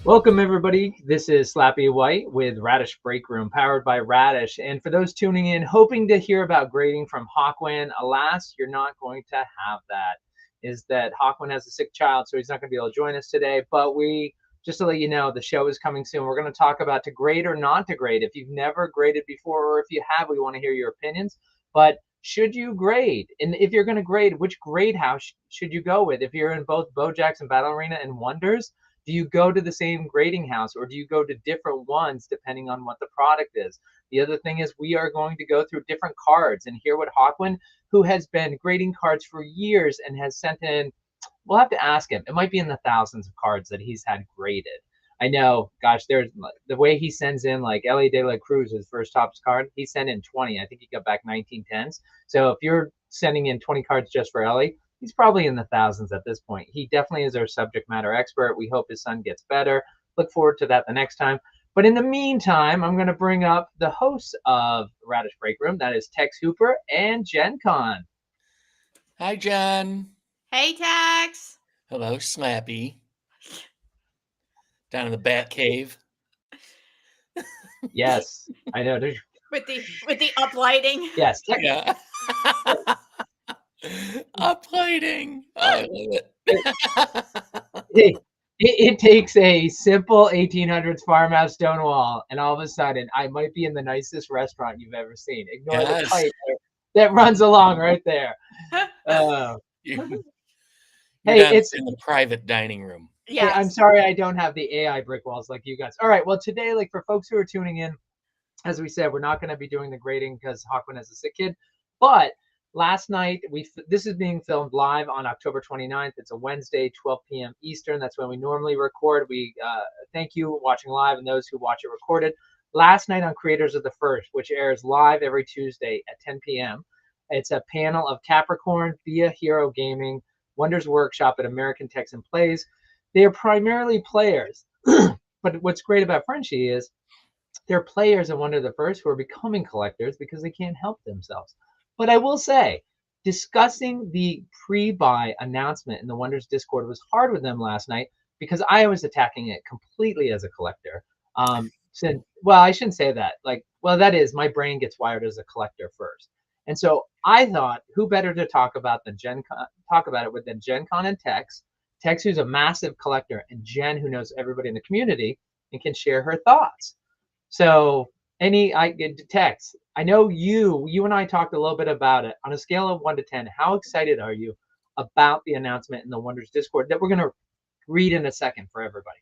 Welcome, everybody. This is Slappy White with Radish Break Room, powered by Radish. And for those tuning in, hoping to hear about grading from Hawkwin, alas, you're not going to have that. Is that Hawkwin has a sick child, so he's not going to be able to join us today. But just to let you know, the show is coming soon. We're going to talk about to grade or not to grade. If you've never graded before, or if you have, we want to hear your opinions. But should you grade? And if you're going to grade, which grade house should you go with? If you're in both Bojack's and Battle Arena and Wonders, do you go to the same grading house, or do you go to different ones depending on what the product is? The other thing is we are going to go through different cards and hear what Hawkwin, who has been grading cards for years and has sent in, we'll have to ask him. It might be in the thousands of cards that he's had graded. I know, gosh, there's the way he sends in, like Ellie De La Cruz, his first Topps card, he sent in 20. I think he got back 1910s. So if you're sending in 20 cards just for Ellie, he's probably in the thousands at this point. He definitely is our subject matter expert. We hope his son gets better. Look forward to that the next time. But in the meantime, I'm going to bring up the hosts of Radish Break Room. That is Tex Hooper and Gen Con. Hi, John. Hey, Tex. Hello, Slappy. Down in the Bat Cave. Yes, I know. With the uplighting. Yes, Tex. Yeah. Uplighting. Oh, I love it. It takes a simple 1800s farmhouse stone wall, and all of a sudden, I might be in the nicest restaurant you've ever seen. Ignore the pipe that runs along right there. Hey, it's in the private dining room. Yeah, I'm sorry I don't have the AI brick walls like you guys. All right, well, today, like for folks who are tuning in, as we said, we're not going to be doing the grading because Hawkwin has a sick kid. But last night, this is being filmed live on October 29th. It's a Wednesday, 12 p.m. Eastern. That's when we normally record. We thank you watching live and those who watch it recorded. Last night on Creators of the First, which airs live every Tuesday at 10 p.m., it's a panel of Capricorn, Via Hero Gaming, Wonders Workshop, and American Texan Plays. They are primarily players, but what's great about Frenchie is they're players in Wonder the First who are becoming collectors because they can't help themselves. But I will say, discussing the pre-buy announcement in the Wonders Discord was hard with them last night because I was attacking it completely as a collector. Well, I shouldn't say that. That is, my brain gets wired as a collector first. And so I thought, who better to talk about it than Gen Con and Tex. Tex, who's a massive collector, and Jen, who knows everybody in the community and can share her thoughts. So, Tex, I know you and I talked a little bit about it. On a scale of 1 to 10, how excited are you about the announcement in the Wonders Discord that we're going to read in a second for everybody?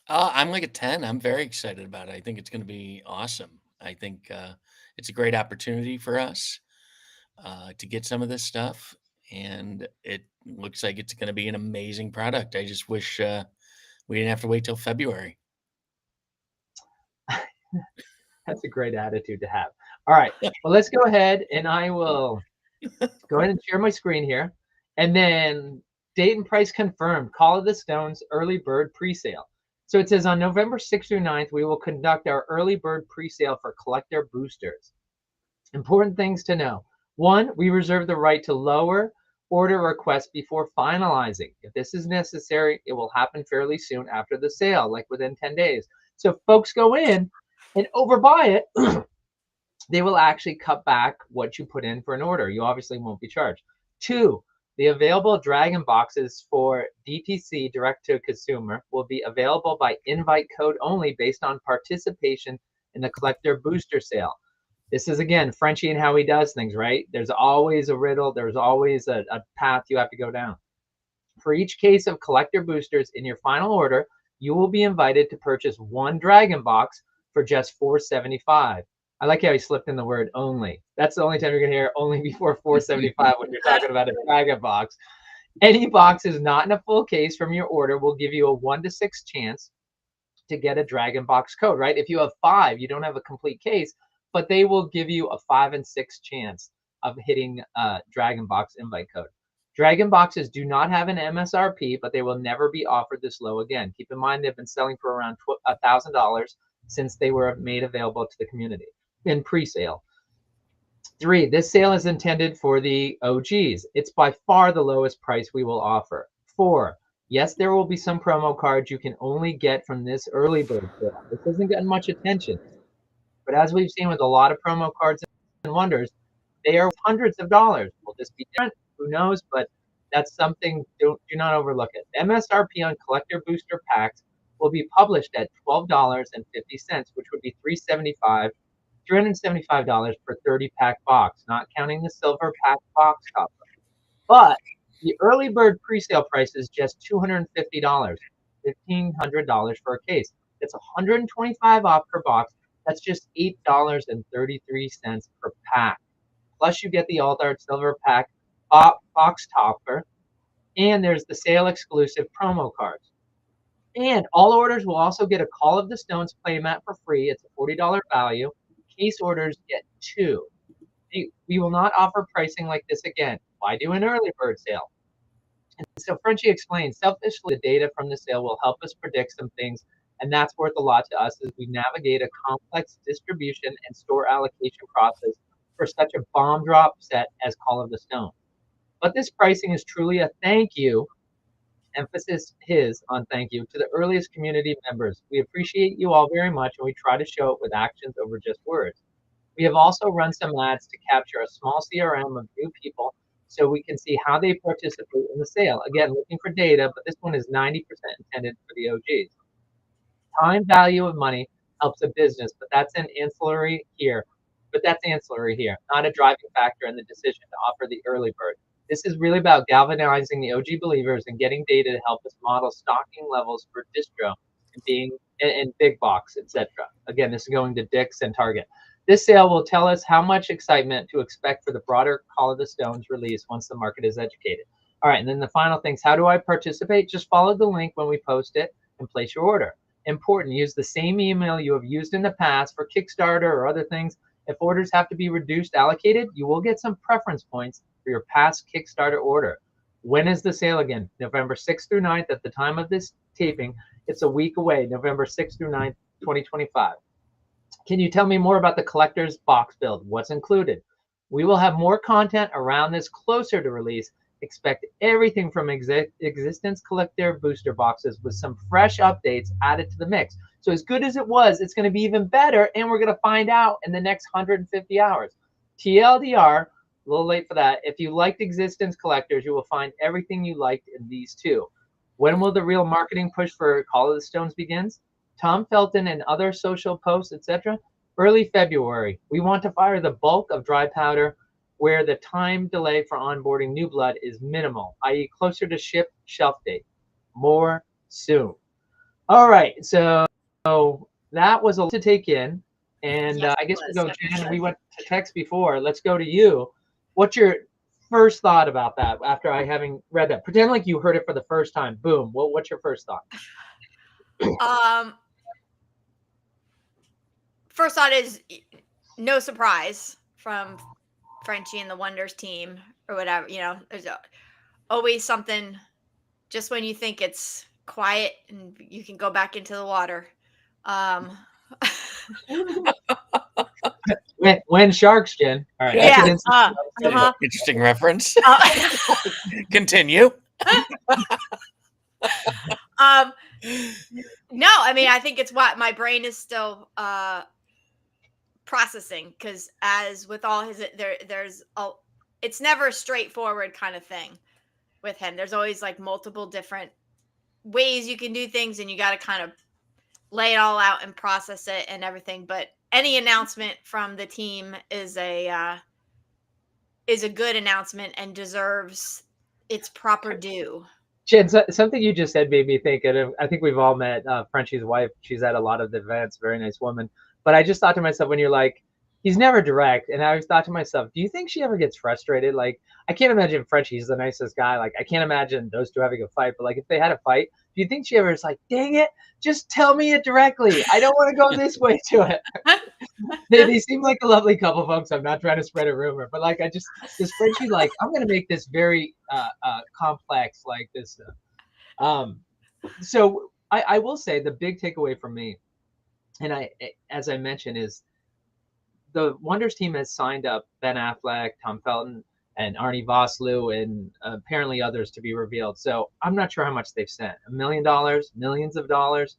I'm like a 10. I'm very excited about it. I think it's going to be awesome. I think it's a great opportunity for us to get some of this stuff. And it looks like it's going to be an amazing product. I just wish we didn't have to wait till February. That's a great attitude to have. All right. Well, let's go ahead and I will go ahead and share my screen here. And then date and price confirmed. Call of the Stones early bird presale. So it says on November 6th through 9th, we will conduct our early bird presale for collector boosters. Important things to know. 1, we reserve the right to lower order requests before finalizing. If this is necessary, it will happen fairly soon after the sale, like within 10 days. So if folks go in and overbuy it, they will actually cut back what you put in for an order. You obviously won't be charged. 2, the available Dragon boxes for DTC, direct to consumer, will be available by invite code only based on participation in the collector booster sale. This is, again, Frenchie and how he does things, right? There's always a riddle. There's always a path you have to go down. For each case of collector boosters in your final order, you will be invited to purchase 1 Dragon box for just $4.75. I like how he slipped in the word only. That's the only time you're going to hear only before $4.75 when you're talking about a Dragon box. Any boxes not in a full case from your order will give you a 1 to 6 chance to get a Dragon box code, right? If you have 5, you don't have a complete case, but they will give you a 5 and 6 chance of hitting Dragon box invite code. Dragon boxes do not have an MSRP, but they will never be offered this low again. Keep in mind they've been selling for around $1,000 since they were made available to the community in pre-sale. 3, this sale is intended for the OGs. It's by far the lowest price we will offer. 4, Yes, there will be some promo cards you can only get from this early bird sale. This isn't getting much attention, but as we've seen with a lot of promo cards and wonders, they are hundreds of dollars. Will this be different? Who knows? But that's something, do not overlook it. MSRP on collector booster packs will be published at $12.50, which would be $375 per 30-pack box, not counting the silver pack box cover. But the early bird presale price is just $250, $1,500 for a case. It's $125 off per box. That's just $8.33 per pack. Plus, you get the Alt Art Silver Pack box topper, and there's the sale exclusive promo cards. And all orders will also get a Call of the Stones playmat for free. It's a $40 value. Case orders get 2. We will not offer pricing like this again. Why do an early bird sale? And so Frenchie explains, selfishly, the data from the sale will help us predict some things, and that's worth a lot to us as we navigate a complex distribution and store allocation process for such a bomb drop set as Call of the Stone. But this pricing is truly a thank you, emphasis his on thank you, to the earliest community members. We appreciate you all very much, and we try to show it with actions over just words. We have also run some ads to capture a small CRM of new people so we can see how they participate in the sale. Again, looking for data, but this one is 90% intended for the OGs. Time value of money helps a business, but that's an ancillary here. Not a driving factor in the decision to offer the early bird. This is really about galvanizing the OG believers and getting data to help us model stocking levels for distro and being in big box, etc. Again, this is going to Dick's and Target. This sale will tell us how much excitement to expect for the broader Call of the Stones release once the market is educated. All right, and then the final things, how do I participate? Just follow the link when we post it and place your order. Important, use the same email you have used in the past for Kickstarter or other things. If orders have to be reduced, allocated, you will get some preference points for your past Kickstarter order. When is the sale again? November 6th through 9th at the time of this taping. It's a week away, November 6th through 9th, 2025. Can you tell me more about the collector's box build? What's included? We will have more content around this closer to release. Expect everything from existence collector booster boxes with some fresh updates added to the mix. So as good as it was, it's going to be even better, and we're going to find out in the next 150 hours. TLDR, a little late for that. If you liked existence collectors, you will find everything you liked in these two. When will the real marketing push for Call of the Stones begins? Tom Felton and other social posts, etc. Early February. We want to fire the bulk of dry powder where the time delay for onboarding new blood is minimal, i.e. closer to ship shelf date. More soon. All right, so that was a lot to take in. And Yes, I guess it we'll was. go, Jan, we went to text before. Let's go to you. What's your first thought about that after having read that? Pretend like you heard it for the first time. Boom. Well, what's your first thought? First thought is no surprise from Frenchie and the Wonders team or whatever. You know, there's always something just when you think it's quiet and you can go back into the water. When sharks, Jen. All right. Yeah. Interesting reference. Continue. No, I mean, I think it's what my brain is still processing, because as with all his it's never a straightforward kind of thing with him. There's always like multiple different ways you can do things, and you got to kind of lay it all out and process it and everything. But any announcement from the team is a good announcement and deserves its proper due. Jen, something you just said made me think of, I think we've all met Frenchie's wife. She's at a lot of the events, very nice woman. But I just thought to myself, when you're like, he's never direct. And I always thought to myself, do you think she ever gets frustrated? Like, I can't imagine Frenchie's the nicest guy. Like, I can't imagine those two having a fight. But like, if they had a fight, do you think she ever is like, dang it, just tell me it directly. I don't want to go this way to it. They seem like a lovely couple, folks. I'm not trying to spread a rumor, but like, this Frenchie, like, I'm going to make this very complex, like this. So I will say the big takeaway from me, and as I mentioned, is the Wonders team has signed up Ben Affleck, Tom Felton, and Arnie Vosloo, and apparently others to be revealed. So I'm not sure how much they've sent. $1 million, millions of dollars.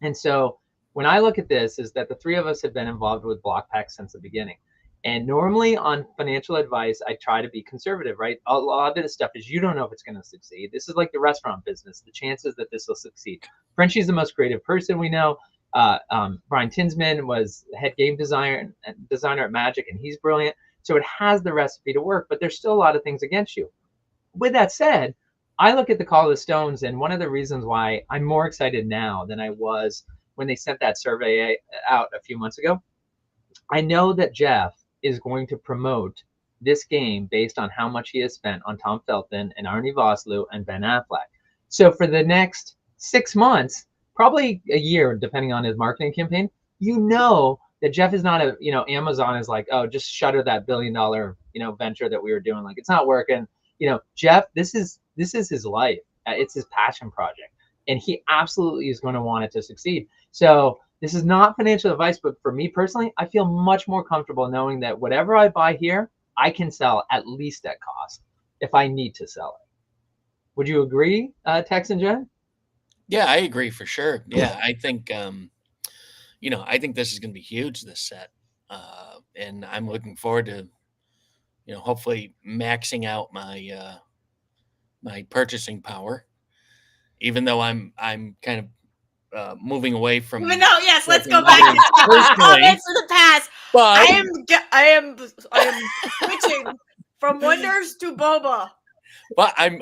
And so when I look at this, is that the three of us have been involved with block packs since the beginning. And normally on financial advice, I try to be conservative, right? A lot of this stuff is you don't know if it's going to succeed. This is like the restaurant business. The chances that this will succeed. Frenchie's the most creative person we know. Brian Tinsman was head game designer at Magic, and he's brilliant. So it has the recipe to work, but there's still a lot of things against you. With that said, I look at the Call of the Stones, and one of the reasons why I'm more excited now than I was when they sent that survey out a few months ago, I know that Jeff is going to promote this game based on how much he has spent on Tom Felton and Arnie Vosloo and Ben Affleck. So for the next 6 months, probably a year, depending on his marketing campaign, you know that Jeff is not a, Amazon is like, oh, just shutter that $1 billion, venture that we were doing. Like, it's not working. Jeff, this is his life. It's his passion project. And he absolutely is going to want it to succeed. So this is not financial advice, but for me personally, I feel much more comfortable knowing that whatever I buy here, I can sell at least at cost if I need to sell it. Would you agree, Tex and Jen? Yeah, I agree for sure. Yeah, I think I think this is going to be huge, this set, and I'm looking forward to hopefully maxing out my my purchasing power. Even though I'm kind of moving away from. Even though, yes, let's go back to comments of the past. But I am switching from Wonders to Boba. But I'm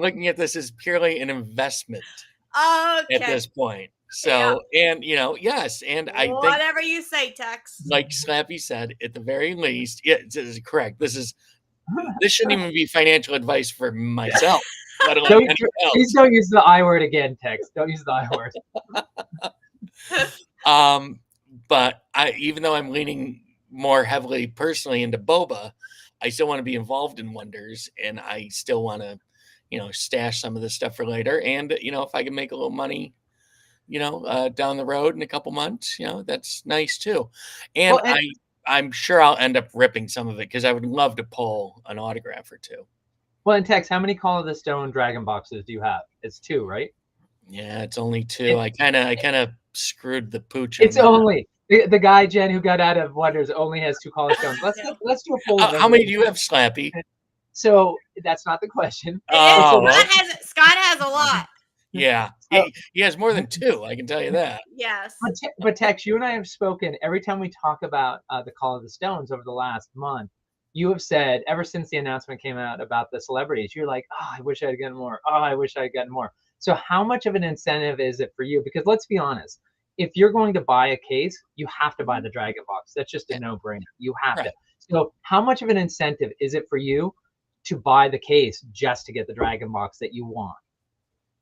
looking at this as purely an investment at this point. So, and yes, and I think whatever you say, Tex. like Slappy said, at the very least, this is correct. This shouldn't even be financial advice for myself. Please don't use the I word again, Tex. Don't use the I word. But even though I'm leaning more heavily personally into Boba, I still want to be involved in Wonders, and I still want to, stash some of this stuff for later. And if I can make a little money, down the road in a couple months, that's nice too. And I'm sure I'll end up ripping some of it because I would love to pull an autograph or two. Well, and Tex, how many Call of the Stone Dragon boxes do you have? It's 2, right? Yeah, it's only 2. I kind of screwed the pooch. It's only the guy, Jen, who got out of Wonders only has 2 Call of the Stones. Let's do a poll. How many do you have, Slappy? So that's not the question. Scott has a lot. Yeah, he has more than 2. I can tell you that. Yes. But Tex, you and I have spoken every time we talk about the Call of the Stones over the last month. You have said ever since the announcement came out about the celebrities, you're like, oh, I wish I had gotten more. Oh, I wish I had gotten more. So how much of an incentive is it for you? Because let's be honest, if you're going to buy a case, you have to buy the Dragon box. That's just a no-brainer. You have to. So how much of an incentive is it for you to buy the case just to get the Dragon box that you want?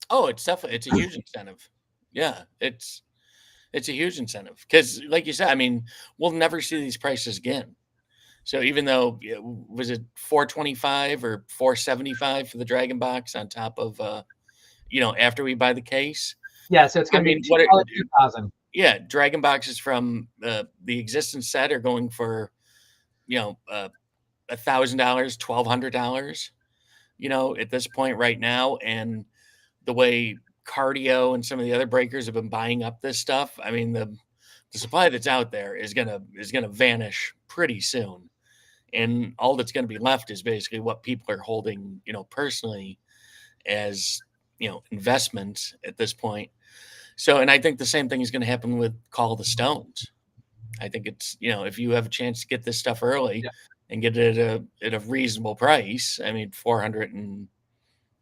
Oh, it's definitely, it's a huge incentive. Yeah, it's a huge incentive because, like you said, I mean, we'll never see these prices again. So even though was it $425 or $475 for the Dragon box on top of after we buy the case? Yeah, so it's going to be $2,000. Yeah, Dragon boxes from the existence set are going for $1,000, $1,200. At this point right now, and the way Cardio and some of the other breakers have been buying up this stuff, I mean the supply that's out there is gonna vanish pretty soon. And all that's going to be left is basically what people are holding, personally as, investments at this point. So, and I think the same thing is going to happen with Call of the Stones. I think it's, if you have a chance to get this stuff early and get it at a reasonable price, I mean, 400 and,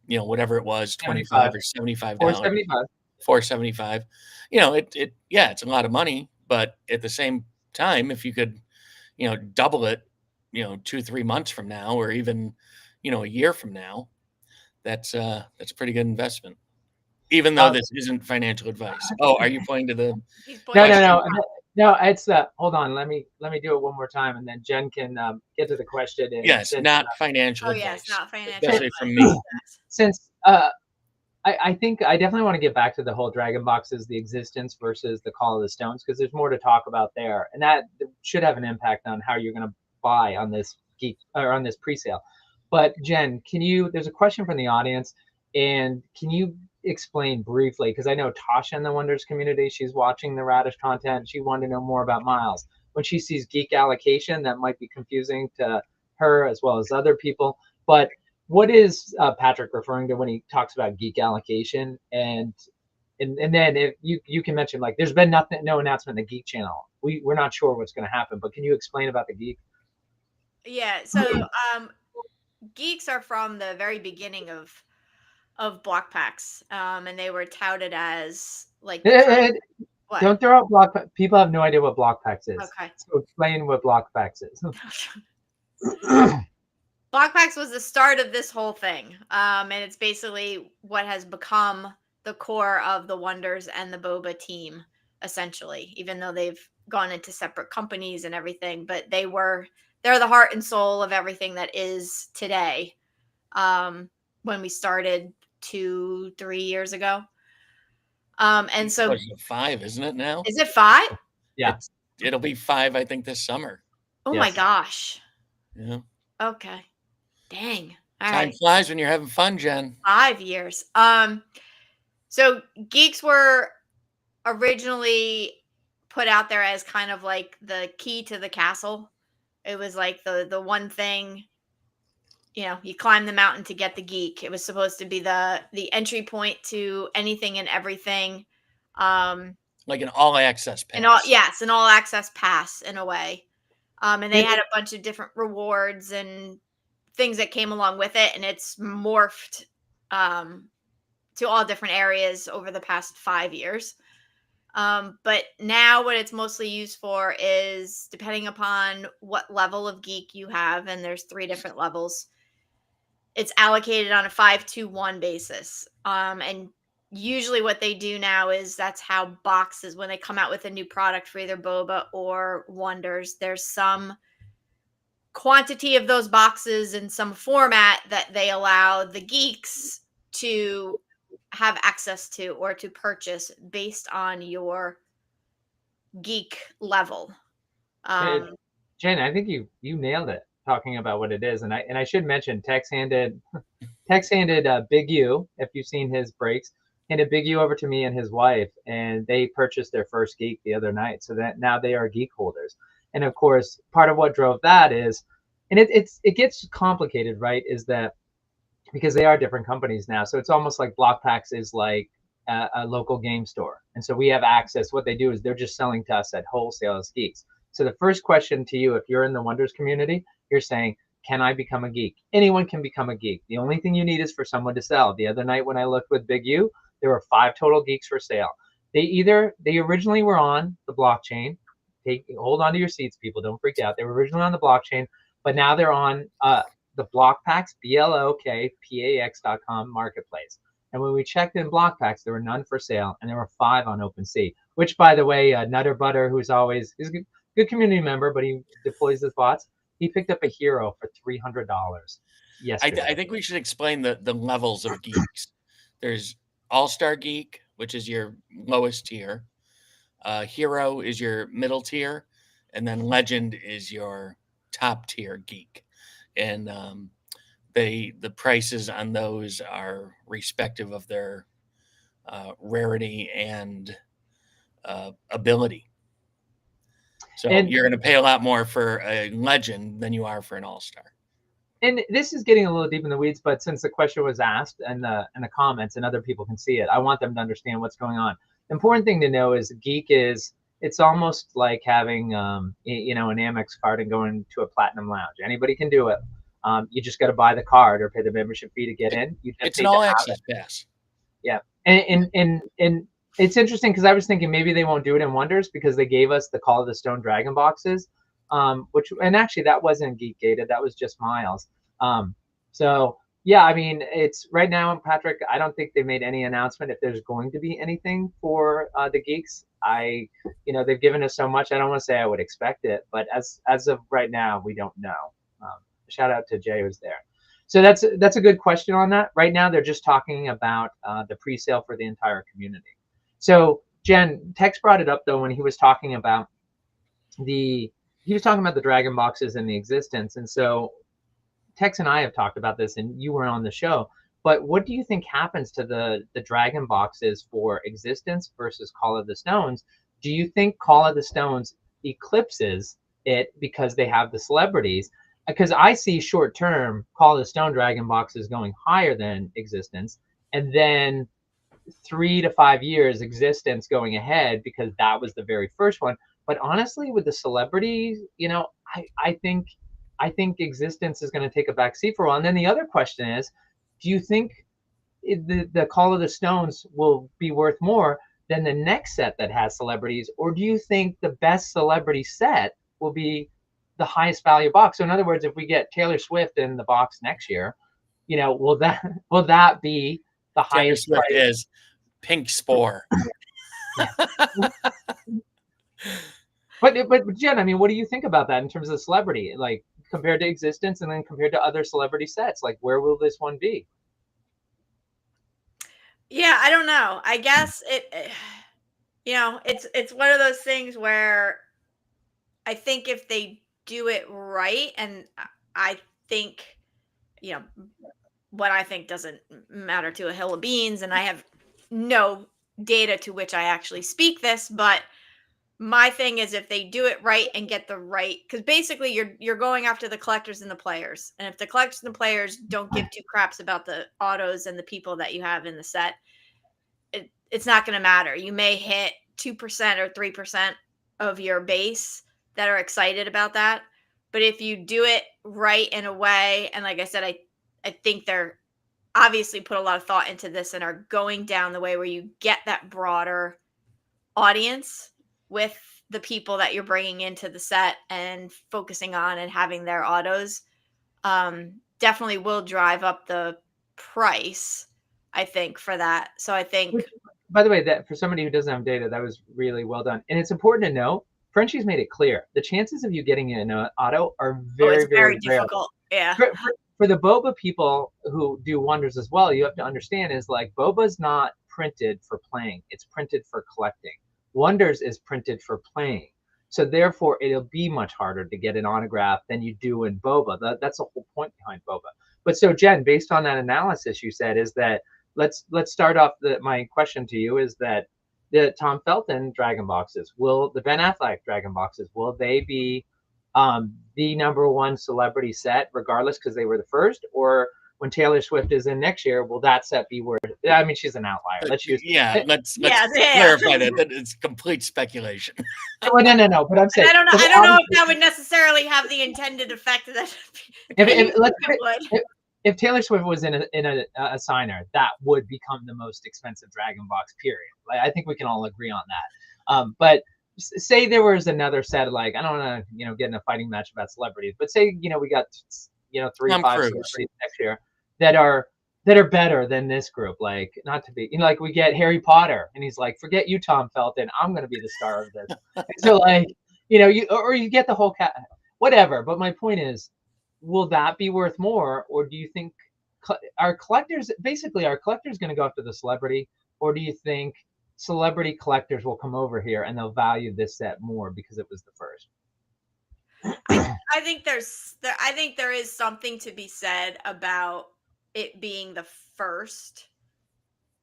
whatever it was, 25 or $75. 475. It's a lot of money, but at the same time, if you could, double it, 2-3 months from now, or even, a year from now, that's a pretty good investment. Even though this isn't financial advice. Oh, are you pointing to the? No. It's hold on. Let me do it one more time, and then Jen can get to the question. And yes, not financial advice. Yes, not financial especially advice. From me. Since I think I definitely want to get back to the whole Dragon boxes, the existence versus the Call of the Stones, because there's more to talk about there, and that should have an impact on how you're going to buy on this geek or on this presale. But Jen, there's a question from the audience, and can you explain briefly, because I know Tasha in the Wonders community, she's watching the Radish content. She wanted to know more about Miles. When she sees geek allocation, that might be confusing to her as well as other people. But what is Patrick referring to when he talks about geek allocation? And then if you can mention, like, there's been no announcement in the Geek channel. We're not sure what's going to happen, but can you explain about the Geek? Yeah. So geeks are from the very beginning of block packs, and they were touted as like what? Don't throw out block. People have no idea what block packs is. Okay. So explain what block packs is. Block packs was the start of this whole thing, and it's basically what has become the core of the Wonders and the Boba team, essentially. Even though they've gone into separate companies and everything, but they're the heart and soul of everything that is today. When we started 2-3 years ago, and so It's 5, isn't it now? is it 5? Yeah, It'll be 5, I think, this summer. Oh yes. my gosh. Yeah. Okay. Dang. All Time right. flies when you're having fun, Jen. 5 years. So geeks were originally put out there as kind of like the key to the castle. It was like the one thing, you climb the mountain to get the geek. It was supposed to be the entry point to anything and everything. Like an all access pass. An all access pass in a way. And they had a bunch of different rewards and things that came along with it, and it's morphed to all different areas over the past 5 years. But now what it's mostly used for is, depending upon what level of geek you have, and there's 3 different levels, it's allocated on a 5-2-1 basis. And usually what they do now is that's how boxes, when they come out with a new product for either Boba or Wonders, there's some quantity of those boxes in some format that they allow the geeks to have access to or to purchase based on your geek level. Jen, I think you nailed it talking about what it is, and I should mention Tex handed Big U, if you've seen his breaks, handed Big U over to me and his wife, and they purchased their first geek the other night, so that now they are geek holders. And of course, part of what drove that is, and it gets complicated, right? Is that because they are different companies now, so it's almost like Blockpacks is like a local game store, and so we have access. What they do is they're just selling to us at wholesale as geeks. So the first question to you, if you're in the Wonders community, you're saying, can I become a geek? Anyone can become a geek. The only thing you need is for someone to sell. The other night when I looked with Big U, there were 5 total geeks for sale. They originally were on the blockchain. Hold on to your seats, people. Don't freak out. They were originally on the blockchain, but now they're on the Blockpacks, BLOKPAX.com marketplace. And when we checked in Blockpacks, there were none for sale, and there were 5 on OpenSea. Which, by the way, Nutter Butter, he's a good community member, but he deploys his bots. He picked up a hero for $300 yesterday. I think we should explain the levels of geeks. There's All-Star Geek, which is your lowest tier. Hero is your middle tier, and then Legend is your top tier geek. And the prices on those are respective of their rarity and ability. So you're going to pay a lot more for a Legend than you are for an All-Star. And this is getting a little deep in the weeds, but since the question was asked in the comments and other people can see it, I want them to understand what's going on. The important thing to know is it's almost like having an Amex card and going to a platinum lounge. Anybody can do it. You just got to buy the card or pay the membership fee to get in. It's an all access pass. Yeah, and it's interesting because I was thinking maybe they won't do it in Wonders because they gave us the Call of the Stone Dragon boxes, and actually that wasn't geek gated, that was just Miles. So yeah, I mean, it's right now, Patrick, I don't think they made any announcement if there's going to be anything for the geeks. They've given us so much, I don't want to say I would expect it, but as of right now, we don't know. Shout out to Jay who's there. So that's a good question on that. Right now, they're just talking about the pre-sale for the entire community. So Jen, Tex brought it up though when he was talking about the he was talking about the dragon boxes and the existence. And so Tex and I have talked about this, and you weren't on the show. But what do you think happens to the dragon boxes for existence versus Call of the Stones? Do you think Call of the Stones eclipses it because they have the celebrities? Because I see short term Call of the Stone dragon boxes going higher than existence, and then 3 to 5 years existence going ahead because that was the very first one. But honestly, with the celebrities, I think existence is going to take a back seat for a while. And then the other question is, do you think the Call of the Stones will be worth more than the next set that has celebrities, or do you think the best celebrity set will be the highest value box? So in other words, if we get Taylor Swift in the box next year, will that be the Taylor highest Swift price? is Pink Spore. Yeah. But Jen, I mean, what do you think about that in terms of celebrity, like compared to existence and then compared to other celebrity sets? Like, where will this one be? Yeah, I don't know. I guess it's one of those things where I think if they do it right, and I think, you know, what I think doesn't matter to a hill of beans, and I have no data to which I actually speak this, but my thing is if they do it right and get the right, because basically you're going after the collectors and the players, and if the collectors and the players don't give two craps about the autos and the people that you have in the set, it's not going to matter. You may hit 2% or 3% of your base that are excited about that. But if you do it right in a way, and like I said, I think they're obviously put a lot of thought into this and are going down the way where you get that broader audience with the people that you're bringing into the set and focusing on and having their autos, definitely will drive up the price, I think, for that. So I think, Which, by the way, that for somebody who doesn't have data, that was really well done. And it's important to know, Frenchie's made it clear the chances of you getting an auto are oh, it's very, very very rare. difficult. Yeah. For the boba people who do wonders as well, you have to understand is like boba's not printed for playing; it's printed for collecting. Wonders is printed for playing, so therefore it'll be much harder to get an autograph than you do in boba. That's the whole point behind boba. But so Jen, based on that analysis, you said is that let's start off. My question to you is that the Tom Felton Dragon boxes, will the Ben Affleck Dragon boxes, will they be the number one celebrity set, regardless, because they were the first? Or when Taylor Swift is in next year, will that set be worth? I mean, she's an outlier. Let's use. Yeah, let's Yeah. clarify that it's complete speculation. Well, no. But I'm And saying, I don't know. because I don't know if that would necessarily have the intended effect that it would. if Taylor Swift was in a signer, that would become the most expensive Dragon box. Period. Like, I think we can all agree on that. But say there was another set, like I don't want to get in a fighting match about celebrities, but say we got 3 or Tom 5 Cruise. celebrities next year that are better than this group. Like, not to be, like we get Harry Potter and he's like, forget you, Tom Felton, I'm going to be the star of this. So like, you get the whole whatever. But my point is, will that be worth more, or do you think are collectors going to go after the celebrity, or do you think celebrity collectors will come over here and they'll value this set more because it was the first? I think there is something to be said about it being the first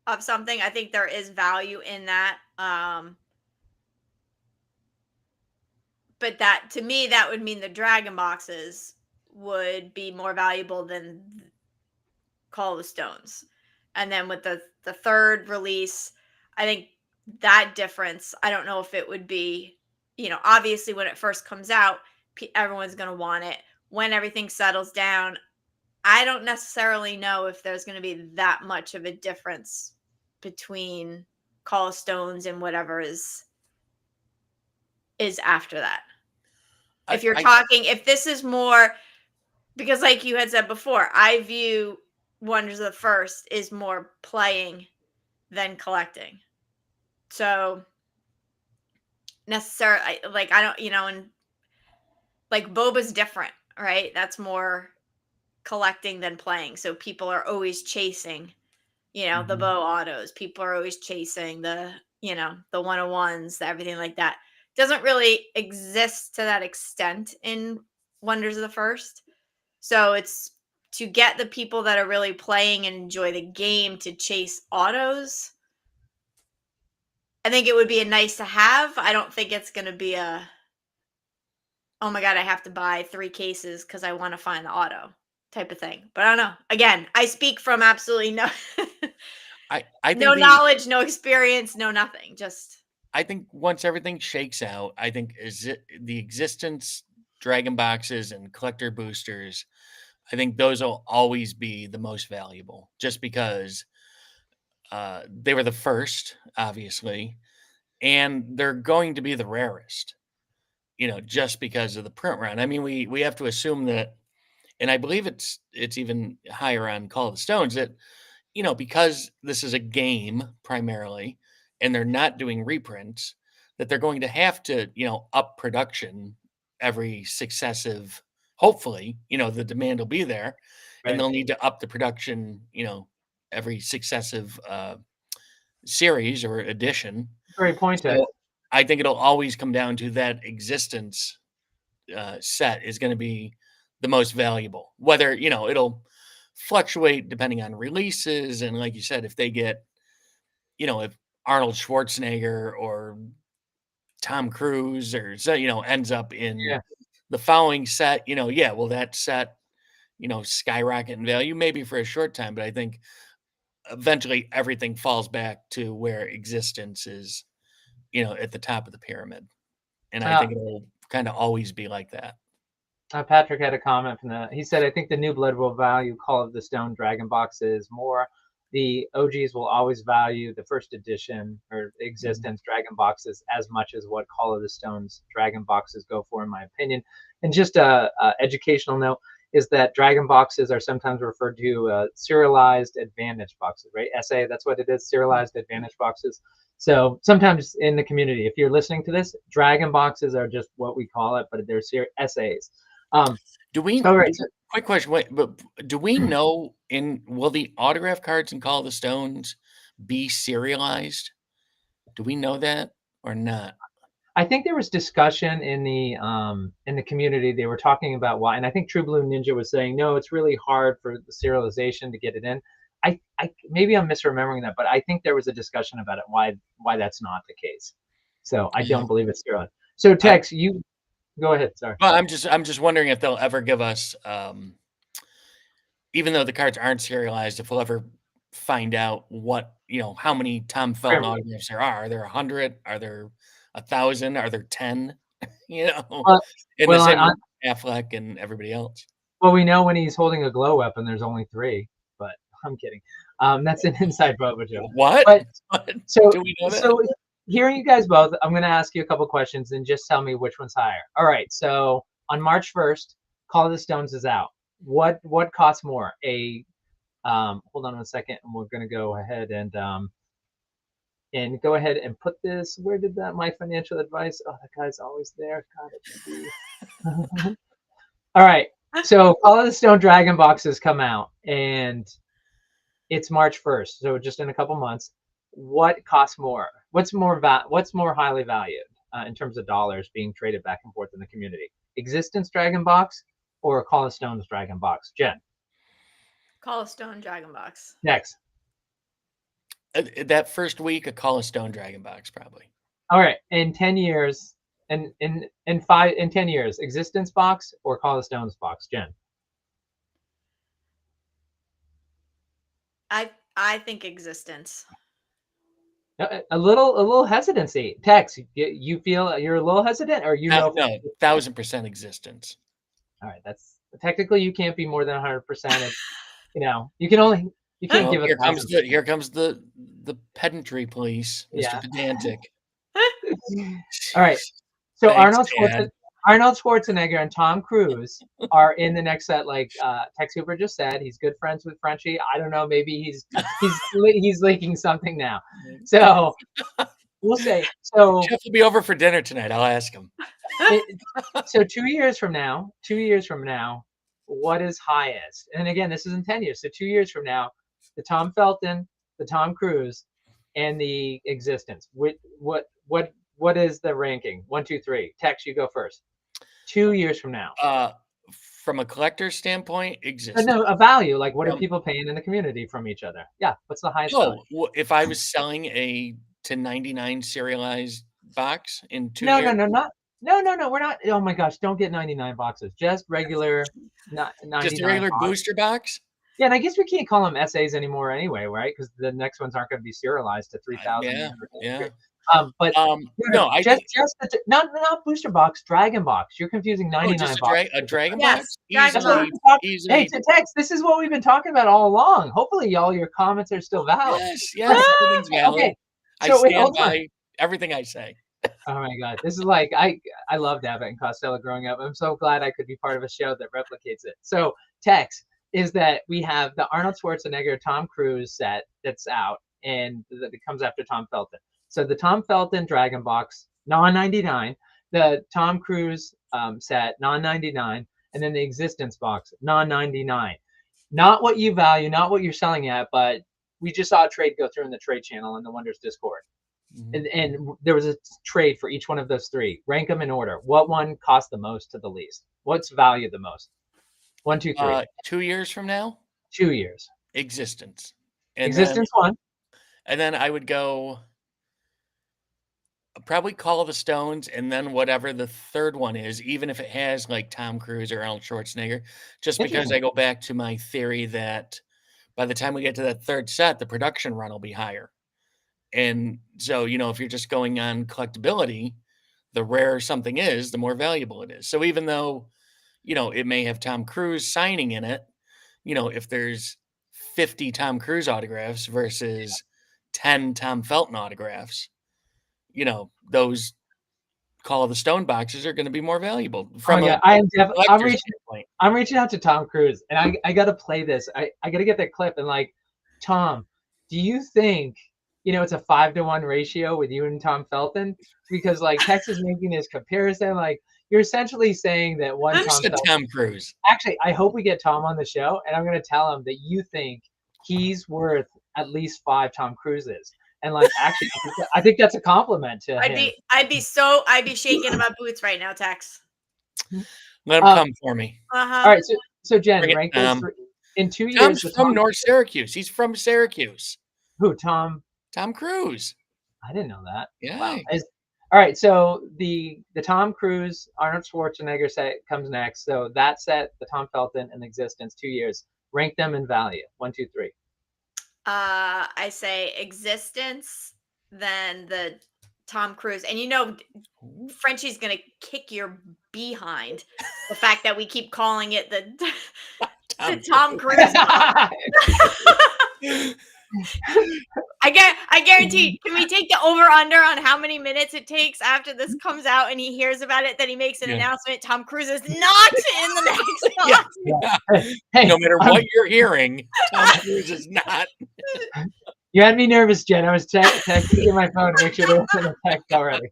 of something. I think there is value in that. But that, to me, that would mean the Dragon boxes would be more valuable than Call of the Stones. And then with the third release, I think that difference, I don't know if it would be, obviously when it first comes out, everyone's going to want it. When everything settles down, I don't necessarily know if there's going to be that much of a difference between Call of Stones and whatever is after that. If you're talking, if this is more, because like you had said before, I view Wonders of the First is more playing than collecting. So necessarily, like, I don't, and like Boba's different, right? That's more collecting than playing. So people are always chasing, Mm-hmm. the bow autos. People are always chasing the, the 101s, everything like that. doesn't really exist to that extent in Wonders of the First. So it's to get the people that are really playing and enjoy the game to chase autos. I think it would be a nice to have. I don't think it's going to be a, oh my God, I have to buy 3 cases because I want to find the auto type of thing. But I don't know. Again, I speak from absolutely no I no think knowledge, no experience, no nothing. Just I think once everything shakes out, I think the existence dragon boxes and collector boosters, I think those will always be the most valuable, just because they were the first, obviously, and they're going to be the rarest. Just because of the print run. I mean, we have to assume that, and I believe it's even higher on Call of the Stones, that because this is a game primarily, and they're not doing reprints, that they're going to have to, up production every successive. Hopefully, the demand will be there, and Right. they'll need to up the production, every successive series or edition. Great point, Tex. So I think it'll always come down to that existence set is going to be the most valuable. Whether it'll fluctuate depending on releases, and like you said, if they get, if Arnold Schwarzenegger or Tom Cruise or so, ends up in Yeah. the following set, yeah, well that set, skyrocket in value maybe for a short time, but I think eventually everything falls back to where existence is, at the top of the pyramid, and I think it'll kind of always be like that. Patrick had a comment from the. He said, "I think the new blood will value Call of the Stone Dragon boxes more. The OGs will always value the first edition or existence Dragon boxes as much as what Call of the Stone's Dragon boxes go for, in my opinion." And just a educational note is that Dragon boxes are sometimes referred to serialized advantage boxes, right? SA, that's what it is, serialized advantage boxes. So sometimes in the community, if you're listening to this, Dragon boxes are just what we call it, but they're SAs. Do we? Right. Quick question. Wait, but do we know will the autograph cards in Call of the Stones be serialized? Do we know that or not? I think there was discussion in the community. They were talking about why, and I think True Blue Ninja was saying, no, it's really hard for the serialization to get it in. I maybe I'm misremembering that, but I think there was a discussion about it, why that's not the case. So I don't believe it's serialized. So Tex, you go ahead. Sorry. Well, I'm just wondering if they'll ever give us, even though the cards aren't serialized, if we'll ever find out what how many Tom Felton autographs there are. Are there 100? Are there 1,000? Are there 10? In the same way Affleck and everybody else. Well, we know when he's holding a glow weapon, there's only 3, but I'm kidding. That's an inside Boba joke. What? But so, do we know that? So hearing you guys both, I'm going to ask you a couple questions and just tell me which one's higher. All right. So on March 1st, Call of the Stones is out. What costs more? Hold on 1 second, and we're going to go ahead and go ahead and put this. Where did my financial advice? Oh, that guy's always there. God, it should be. All right. So Call of the Stone Dragon boxes come out, and it's March 1st, so just in a couple months. What costs more? What's more highly valued in terms of dollars being traded back and forth in the community? Existence Dragon box or Call of Stone's Dragon box? Jen. Call of Stone Dragon box. Next. That first week, a Call of Stone Dragon box, probably. All right. In 10 years, in 10 years, Existence box or Call of Stone's box? Jen. I think Existence. A little hesitancy. Tex, you feel you're a little hesitant, or No, 1,000% Existence. All right, that's technically you can't be more than 100%. You can't give it. Here comes the pedantry police, Mr. Pedantic. All right, so Thanks, Arnold Schwarzenegger and Tom Cruise are in the next set. Like Tex Hooper just said, he's good friends with Frenchie. I don't know, maybe he's leaking something now. So we'll say. So Jeff will be over for dinner tonight. I'll ask him. So 2 years from now, what is highest? And again, this is in 10 years. So 2 years from now, the Tom Felton, the Tom Cruise, and the Existence. What what is the ranking? 1, 2, 3. Tex, you go first. 2 years from now. From a collector's standpoint, No, exists. no, a value. Like, what are From people paying in the community from each other? Yeah, what's the highest value? if I was selling a to 99 serialized box in 2 No, no, years, no, not no, we're not. Oh my gosh, don't get 99 boxes. Just regular just a 99 regular box. booster box. Yeah, and I guess we can't call them SAs anymore anyway, right? Because the next ones aren't going to be serialized to Yeah, 3,800. yeah. But No, I think not booster box, Dragon box. You're confusing 99 just boxes. a dragon Yes, box, dragon That's what we've box. been talking. Hey, easily. to Tex, this is what we've been talking about all along. Hopefully, all your comments are still valid. Yes, everything's valid. Okay, I so wait, stand hold on. by everything I say. Oh my God, this is like I loved Abbott and Costello growing up. I'm so glad I could be part of a show that replicates it. So Tex is that we have the Arnold Schwarzenegger Tom Cruise set that's out, and that it comes after Tom Felton. So the Tom Felton Dragon Box, non-99, the Tom Cruise set, non-99, and then the Existence Box, non-99. Not what you value, not what you're selling at, but we just saw a trade go through in the trade channel in the Wonders Discord. And there was a trade for each one of those three. Rank them in order. What one cost the most to the least? What's valued the most? 1, 2, 3. 2 years from now, 2 years. Existence. And Existence 1. then I would go probably Call of the Stones, and then whatever the third one is, even if it has like Tom Cruise or Arnold Schwarzenegger, just because Interesting. I go back to my theory that by the time we get to that third set, the production run will be higher. And so, if you're just going on collectability, the rarer something is, the more valuable it is. So even though, it may have Tom Cruise signing in it, if there's 50 Tom Cruise autographs versus 10 Tom Felton autographs, those Call of the Stone boxes are going to be more valuable from a collector's standpoint. I'm reaching out to Tom Cruise, and I got to play this. I got to get that clip, and like, Tom, do you think it's a 5-to-1 ratio with you and Tom Felton? Because like Tex is making this comparison, like you're essentially saying that one Tom Felton. Tom Cruise. Actually, I hope we get Tom on the show, and I'm going to tell him that you think he's worth at least 5 Tom Cruises. And like, actually, I think that's a compliment to him. I'd be shaking in my boots right now, Tex. Let him come for me. All right, so Jen, rank those in 2 years. Tom's from North Syracuse. He's from Syracuse. Who, Tom? Tom Cruise. I didn't know that. Yeah. Wow. All right, so the Tom Cruise, Arnold Schwarzenegger set comes next. So that set, the Tom Felton and Existence, 2 years. Rank them in value. 1, 2, 3. I say Existence, then the Tom Cruise, and Frenchie's gonna kick your behind. The fact that we keep calling it the Tom Cruise. I guarantee. Can we take the over under on how many minutes it takes after this comes out and he hears about it that he makes an announcement? Tom Cruise is not in the next box. Hey, no matter what you're hearing, Tom Cruise is not. You had me nervous, Jen. I was texting my phone to make sure there wasn't a text already.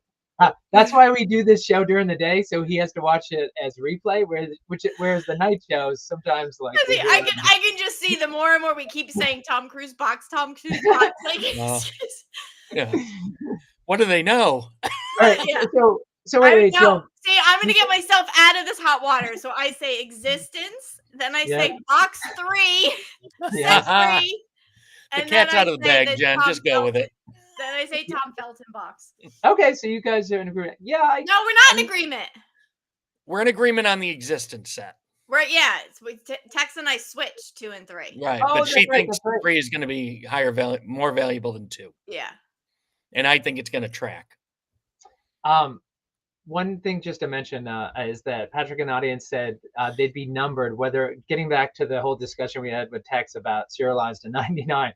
That's why we do this show during the day, so he has to watch it as replay. Whereas the night shows sometimes like I can just see the more and more we keep saying Tom Cruise box, Tom Cruise box. Like, yeah. What do they know? All right. Yeah. So wait. So, see, I'm gonna get myself out of this hot water. So I say Existence, then I say box 3, set 3. The cat's out of the bag, Jen. Just go with it. Then I say Tom Felton box. Okay, so you guys are in agreement. Yeah. No, we're not in agreement. We're in agreement on the Existence set. Tex and I switched 2 and 3. Right, but she thinks 3 is going to be more valuable than 2. Yeah. And I think it's going to track. One thing just to mention is that Patrick and audience said they'd be numbered, whether getting back to the whole discussion we had with Tex about serialized to 99.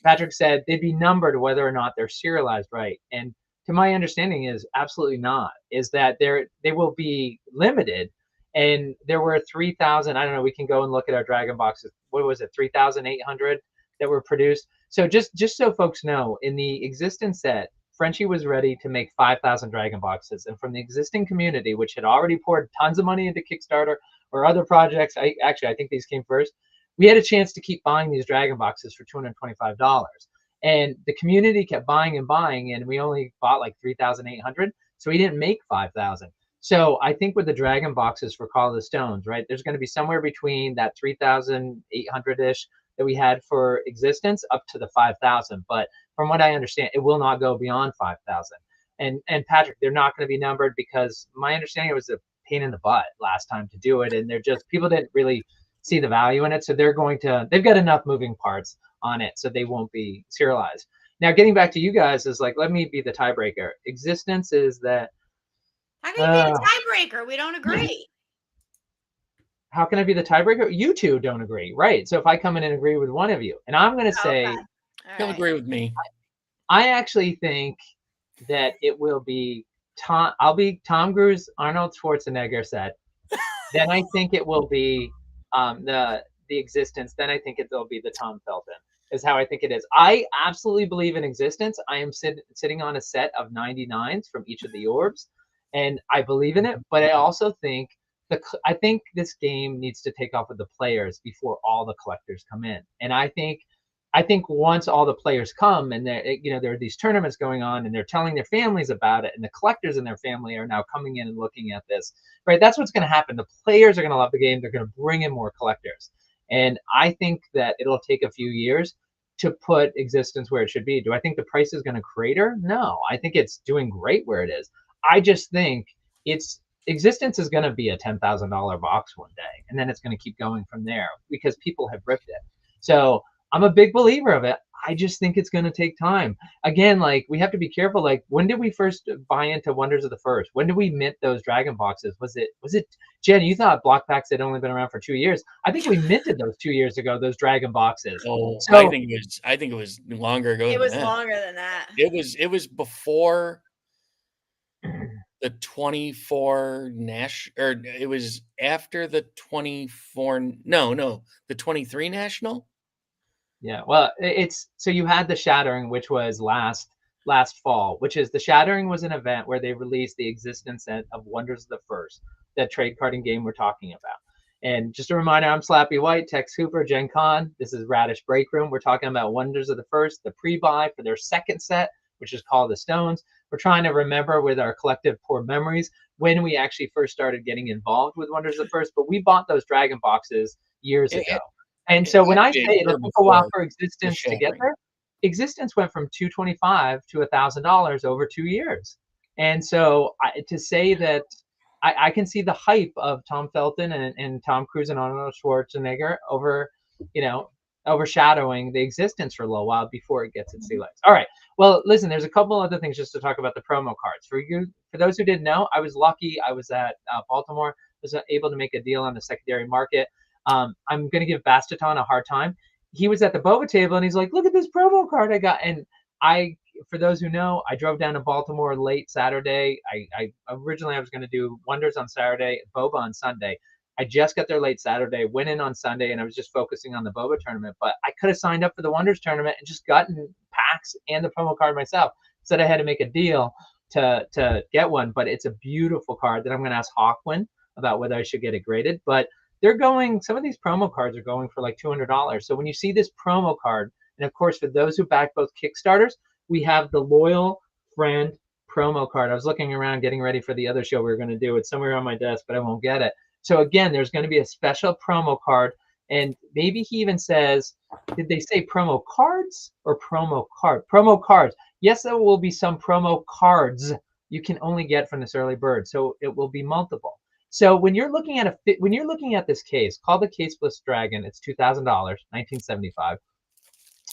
Patrick said they'd be numbered whether or not they're serialized right. And to my understanding is absolutely not, is that they will be limited. And there were 3,000, I don't know, we can go and look at our Dragon boxes. What was it, 3,800 that were produced? So just so folks know, in the Existence set, Frenchie was ready to make 5,000 Dragon boxes. And from the existing community, which had already poured tons of money into Kickstarter or other projects, I think these came first, we had a chance to keep buying these Dragon boxes for $225. And the community kept buying and buying, and we only bought like 3,800. So we didn't make 5,000. So I think with the Dragon boxes for Call of the Stones, right, there's going to be somewhere between that 3,800-ish that we had for Existence up to the 5,000. But from what I understand, it will not go beyond 5,000. And Patrick, they're not going to be numbered because my understanding it was a pain in the butt last time to do it, and they're just people didn't really see the value in it, so they've got enough moving parts on it, so they won't be serialized. Now, getting back to you guys is like, let me be the tiebreaker. Existence is that. How can you be the tiebreaker? We don't agree. How can I be the tiebreaker? You two don't agree, right? So if I come in and agree with one of you, and I'm going to say, Okay. He'll agree with me. I actually think that it will be Tom. I'll be Tom Cruise, Arnold Schwarzenegger set. Then I think it will be the Existence. Then I think it'll be the Tom Felton. Is how I think it is. I absolutely believe in Existence. I am sitting on a set of 99s from each of the orbs, and I believe in it. But I also think I think this game needs to take off with the players before all the collectors come in. And I think once all the players come and there are these tournaments going on and they're telling their families about it, and the collectors in their family are now coming in and looking at this, right? That's what's going to happen. The players are going to love the game. They're going to bring in more collectors. And I think that it'll take a few years to put Existence where it should be. Do I think the price is going to crater? No, I think it's doing great where it is. I just think Existence is going to be a $10,000 box one day, and then it's going to keep going from there because people have ripped it. So I'm a big believer of it. I just think it's going to take time. Again, like we have to be careful. Like when did we first buy into Wonders of the First? When did we mint those Dragon boxes? Was it Jen? You thought block packs had only been around for 2 years. I think we minted those 2 years ago. Those Dragon boxes. Oh, so, I think it was longer ago. It than was that. longer than that. It was before the 24 or it was after the 24. No, the 23 national. Yeah, well, it's so you had the Shattering, which was last fall, which is the Shattering was an event where they released the Existence set of Wonders of the First, that trade carding game we're talking about. And just a reminder, I'm Slappy White, Tex Hooper, Gen Con. This is Radish Break Room. We're talking about Wonders of the First, the pre-buy for their second set, which is called the Stones. We're trying to remember with our collective poor memories when we actually first started getting involved with Wonders of the First, but we bought those Dragon boxes years ago. And so when I say it took a while for Existence to get there, Existence went from $225 to $1,000 over 2 years. And so to say that I can see the hype of Tom Felton and Tom Cruise and Arnold Schwarzenegger overshadowing the Existence for a little while before it gets its sea legs. All right. Well, listen, there's a couple other things just to talk about the promo cards. For those who didn't know, I was lucky. I was at Baltimore, was able to make a deal on the secondary market. I'm going to give Bastaton a hard time. He was at the Boba table and he's like, look at this promo card I got. And for those who know, I drove down to Baltimore late Saturday. I originally I was going to do Wonders on Saturday, Boba on Sunday. I just got there late Saturday, went in on Sunday, and I was just focusing on the Boba tournament. But I could have signed up for the Wonders tournament and just gotten packs and the promo card myself. Said I had to make a deal to get one, but it's a beautiful card that I'm going to ask Hawkwind about whether I should get it graded. But some of these promo cards are going for like $200. So when you see this promo card, and of course, for those who back both Kickstarters, we have the Loyal Friend promo card. I was looking around getting ready for the other show we were going to do. It's somewhere on my desk, but I won't get it. So again, there's going to be a special promo card. And maybe he even says, did they say promo cards or promo card? Promo cards. Yes, there will be some promo cards you can only get from this early bird. So it will be multiple. So when you're looking at this case, called the Caseless Dragon, it's $2,000, 1975.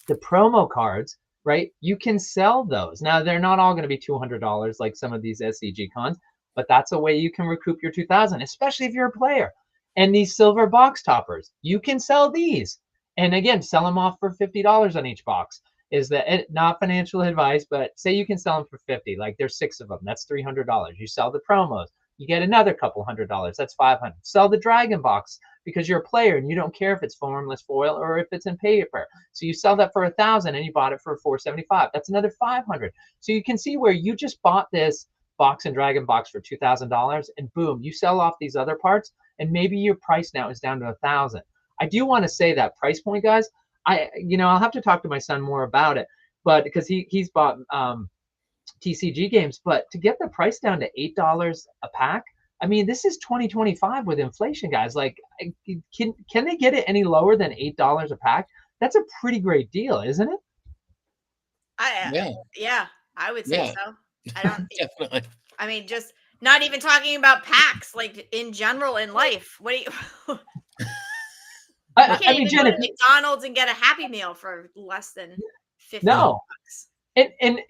The promo cards, right? You can sell those. Now they're not all going to be $200 like some of these SCG cons, but that's a way you can recoup your 2,000, especially if you're a player. And these silver box toppers, you can sell these, and again, sell them off for $50 on each box. Is that not financial advice? But say you can sell them for $50, like there's 6 of them, that's $300. You sell the promos. You get another couple $100. That's $500. Sell the Dragon box because you're a player and you don't care if it's formless foil or if it's in paper. So you sell that for $1,000 and you bought it for $475. That's another $500. So you can see where you just bought this box and Dragon box for $2,000 and boom, you sell off these other parts and maybe your price now is down to $1,000. I do want to say that price point, guys. I'll have to talk to my son more about it. but because he's bought TCG games, but to get the price down to $8 a pack, I mean, this is 2025 with inflation, guys. Like, can they get it any lower than $8 a pack? That's a pretty great deal, isn't it? Yeah, Yeah, I would say yeah, so. I don't. definitely. I mean, just not even talking about packs, like in general in life. What do you? You I can't mean, even Jen, go if to McDonald's and get a Happy Meal for less than 15 no, bucks.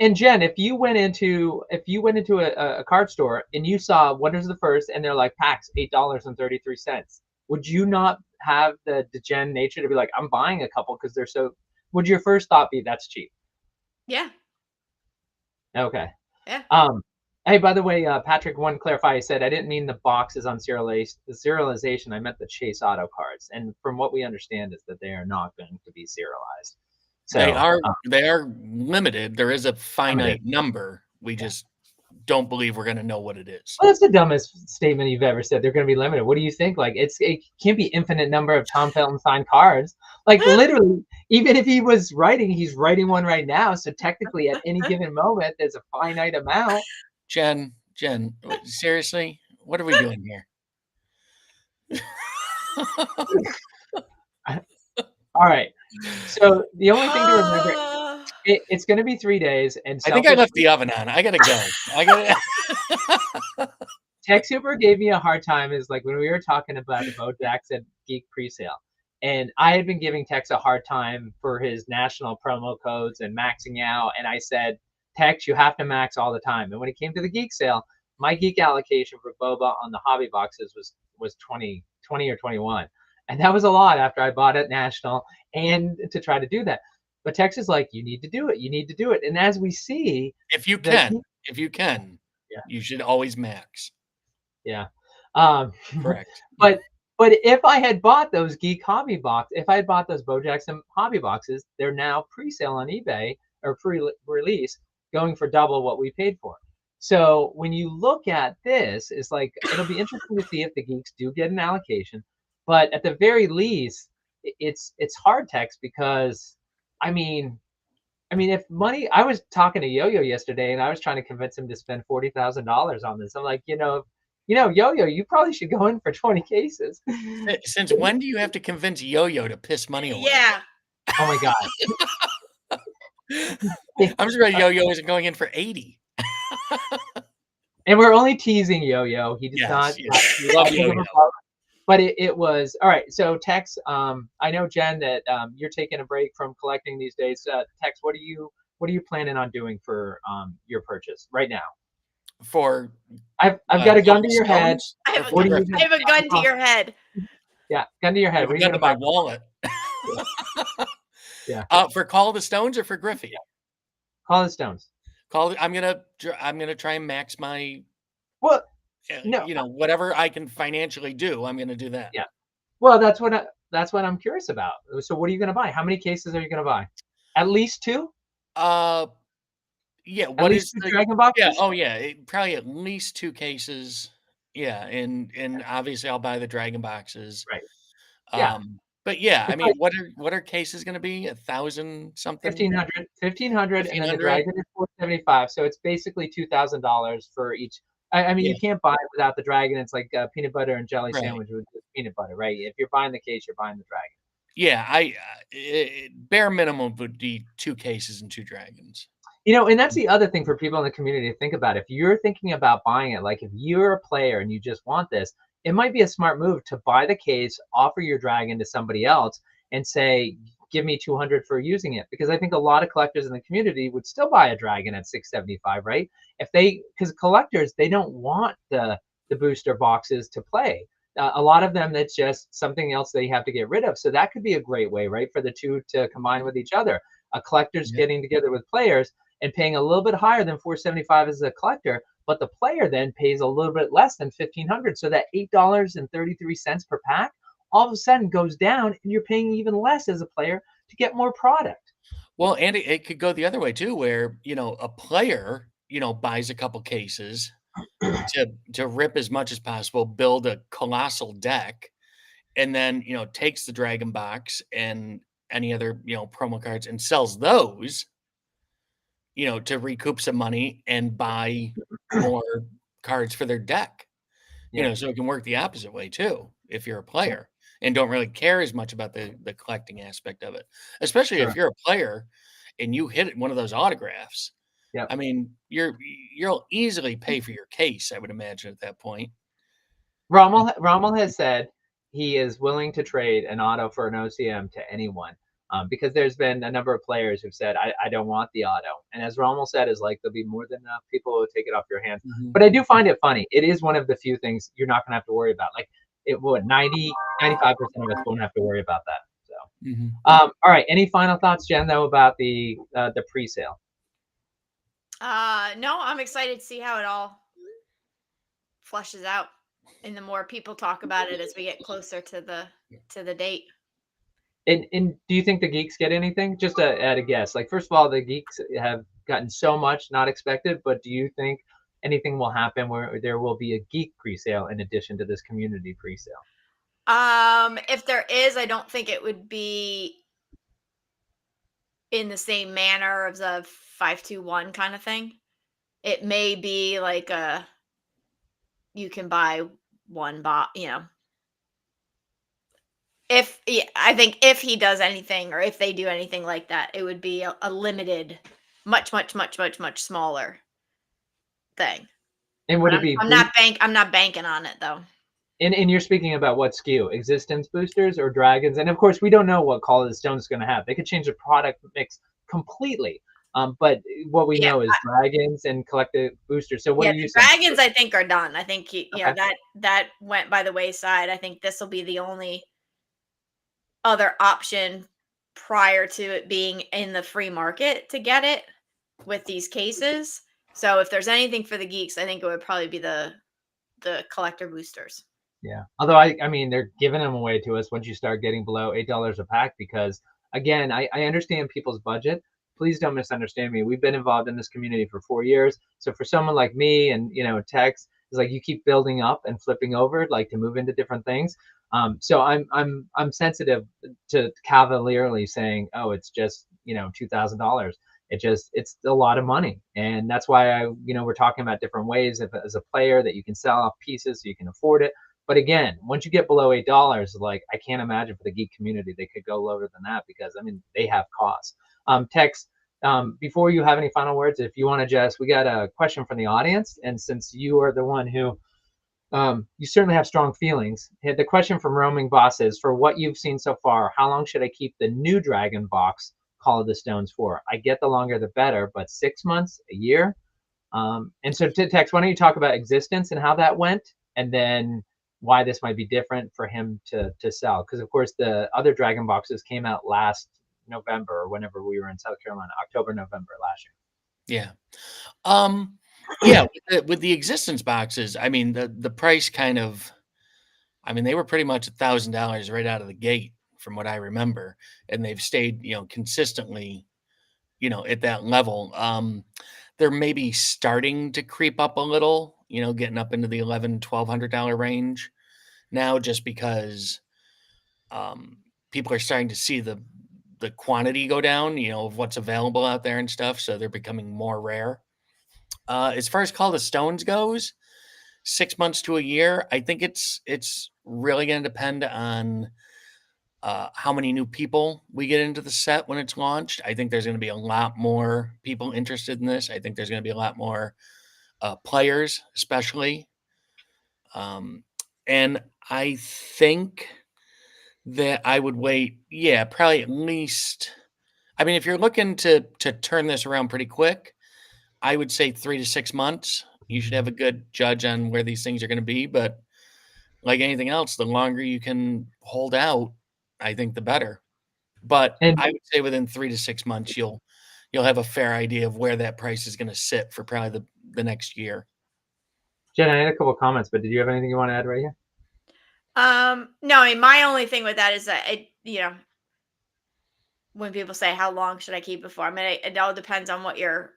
and Jen, if you went into a card store and you saw what is the first, and they're like packs $8.33, would you not have the Jen nature to be like, I'm buying a couple because they're so? Would your first thought be that's cheap? Yeah, Okay. yeah. Hey, by the way, Patrick, one clarify. He said I didn't mean the boxes on serialization. I meant the Chase Auto cards, and from what we understand is that they are not going to be serialized. They So are they are limited. There is a finite limited. number. We Yeah. just don't believe we're going to know what it is. Well, that's the dumbest statement you've ever said. They're going to be limited. What do you think? Like, it can't be infinite number of Tom Felton signed cards. Like, literally, even if he was writing, he's writing one right now. So technically, at any given moment, there's a finite amount. Jen, seriously, what are we doing here? All right. So the only thing to remember, it's going to be 3 days, and I think I left the oven on. I gotta go. Tech Super gave me a hard time is like when we were talking about the Bo Jackson Geek presale. And I had been giving Tex a hard time for his national promo codes and maxing out. And I said, Tex, you have to max all the time. And when it came to the geek sale, my geek allocation for Boba on the hobby boxes was 20 or 21. And that was a lot after I bought it national and to try to do that. But Tex is like, you need to do it. You need to do it. And as we see, if you the can, yeah. You should always max. Yeah. Correct. But if I had bought those geek hobby box, if I had bought those Bo Jackson hobby boxes, they're now pre-sale on eBay or pre-release, going for double what we paid for. So when you look at this, it's like it'll be interesting to see if the geeks do get an allocation. But at the very least, it's hard text because if money, I was talking to Yo-Yo yesterday, and I was trying to convince him to spend $40,000 on this. I'm like, Yo-Yo, you probably should go in for 20 cases. Since when do you have to convince Yo-Yo to piss money away? Yeah. Oh my God. I'm sure Yo-Yo isn't going in for 80. And we're only teasing Yo-Yo. He does not. We love Yo-Yo. But it was all right. So Tex, I know Jen that you're taking a break from collecting these days. Tex, what are you planning on doing for your purchase right now? For I've got a gun to your head. I have a gun to your head. Yeah, gun to your head. I have a gun to my wallet. Yeah. For Call of the Stones or for Griffey? Call the Stones. I'm gonna try and max my. Well, no, whatever I can financially do, I'm gonna do that. Yeah. Well, that's what I'm curious about. So, what are you gonna buy? How many cases are you gonna buy? At least 2. Yeah. What is the Dragon boxes? Yeah. Oh, yeah. Probably at least 2 cases. Yeah, and obviously I'll buy the Dragon boxes. Right. Yeah. But yeah, I mean, what are cases going to be? 1,000 something? 1,500, and then the Dragon is $475. So it's basically $2,000 for each. You can't buy it without the Dragon. It's like a peanut butter and jelly sandwich with peanut butter, right? If you're buying the case, you're buying the Dragon. Yeah, bare minimum would be 2 cases and 2 Dragons. And that's the other thing for people in the community to think about. If you're thinking about buying it, like if you're a player and you just want this, it might be a smart move to buy the case, offer your Dragon to somebody else, and say, give me 200 for using it. Because I think a lot of collectors in the community would still buy a Dragon at $675, right? Because collectors, they don't want the booster boxes to play. A lot of them, that's just something else they have to get rid of. So that could be a great way, right, for the two to combine with each other. A collector's getting together with players and paying a little bit higher than $475 as a collector, but the player then pays a little bit less than $1,500. So that $8.33 per pack all of a sudden goes down, and you're paying even less as a player to get more product. Well, and it could go the other way too, where a player buys a couple cases to rip as much as possible, build a colossal deck, and then takes the Dragon box and any other promo cards and sells those. to recoup some money and buy more cards for their deck. Yeah. So it can work the opposite way too, if you're a player and don't really care as much about the collecting aspect of it. Especially if Sure. you're a player and you hit one of those autographs. Yep. I mean, you'll easily pay for your case, I would imagine at that point. Rommel has said he is willing to trade an auto for an OCM to anyone, because there's been a number of players who've said, I don't want the auto. And as Rommel said, is like, there'll be more than enough people who will take it off your hands. Mhm. But I do find it funny. It is one of the few things you're not going to have to worry about. Like, it would 95% of us won't have to worry about that. So, Mhm. all right. Any final thoughts, Jen, though, about the pre-sale? No, I'm excited to see how it all flushes out, and the more people talk about it as we get closer to the date. And do you think the geeks get anything? Just at a guess. Like, first of all, the geeks have gotten so much not expected, but do you think anything will happen where there will be a geek presale in addition to this community presale? If there is, I don't think it would be in the same manner of the 521 kind of thing. It may be like you can buy one bot, if yeah, I think if he does anything or if they do anything like that, it would be a limited, much, much, much, much, much smaller thing. And But would it be I'm not banking on it though. and you're speaking about what skew? Existence boosters or dragons? And of course, we don't know what Call of the Stone is going to have. They could change the product mix completely. But what we Yeah, know is dragons and collective boosters. So what yeah. are you The saying? dragons, I think, are done. I think Okay. that went by the wayside. I think this will be the only other option prior to it being in the free market to get it with these cases. So if there's anything for the geeks, I think it would probably be the collector boosters. Yeah. Although I mean, they're giving them away to us once you start getting below $8 a pack because, again, I understand people's budget. Please don't misunderstand me. We've been involved in this community for 4 years. So for someone like me and, Tex, it's like you keep building up and flipping over, like to move into different things. So I'm sensitive to cavalierly saying, oh, it's just, $2,000. It's a lot of money. And that's why we're talking about different ways as a player that you can sell off pieces so you can afford it. But again, once you get below $8, like I can't imagine for the geek community they could go lower than that because I mean they have costs. Tex, before you have any final words, if you want to we got a question from the audience, and since you are the one who you certainly have strong feelings. The question from Roaming Boss is, for what you've seen so far, how long should I keep the new Dragon box Call of the Stones for? I get the longer the better, but 6 months, a year? And so, Tex, why don't you talk about existence and how that went, and then why this might be different for him to sell? Because of course, the other Dragon boxes came out last November or whenever we were in South Carolina, October, November last Yeah. Yeah, with the existence boxes, I mean, the price I mean, they were pretty much $1,000 right out of the gate from what I remember, and they've stayed, consistently, at that level. They're maybe starting to creep up a little, getting up into the $1,100-$1,200 range now, just because um, people are starting to see the quantity go down, of what's available out there and stuff. So they're becoming more rare. As far as Call the Stones goes, 6 months to a year, I think it's really going to depend on how many new people we get into the set when it's launched. I think there's going to be a lot more people interested in this. I think there's going to be a lot more players, especially. And I think that I would wait, yeah, probably at least. I mean, if you're looking to turn this around pretty quick, I would say 3 to 6 months. You should have a good judge on where these things are going to be. But like anything else, the longer you can hold out, I think the better. But year. I would say within 3 to 6 months, you'll have a fair idea of where that price is going to sit for probably the next year. Jen, I had a couple of comments, but did you have anything you want to add right here? No, I mean, my only thing with that is that when people say how long should I keep it for, I mean, it all depends on what your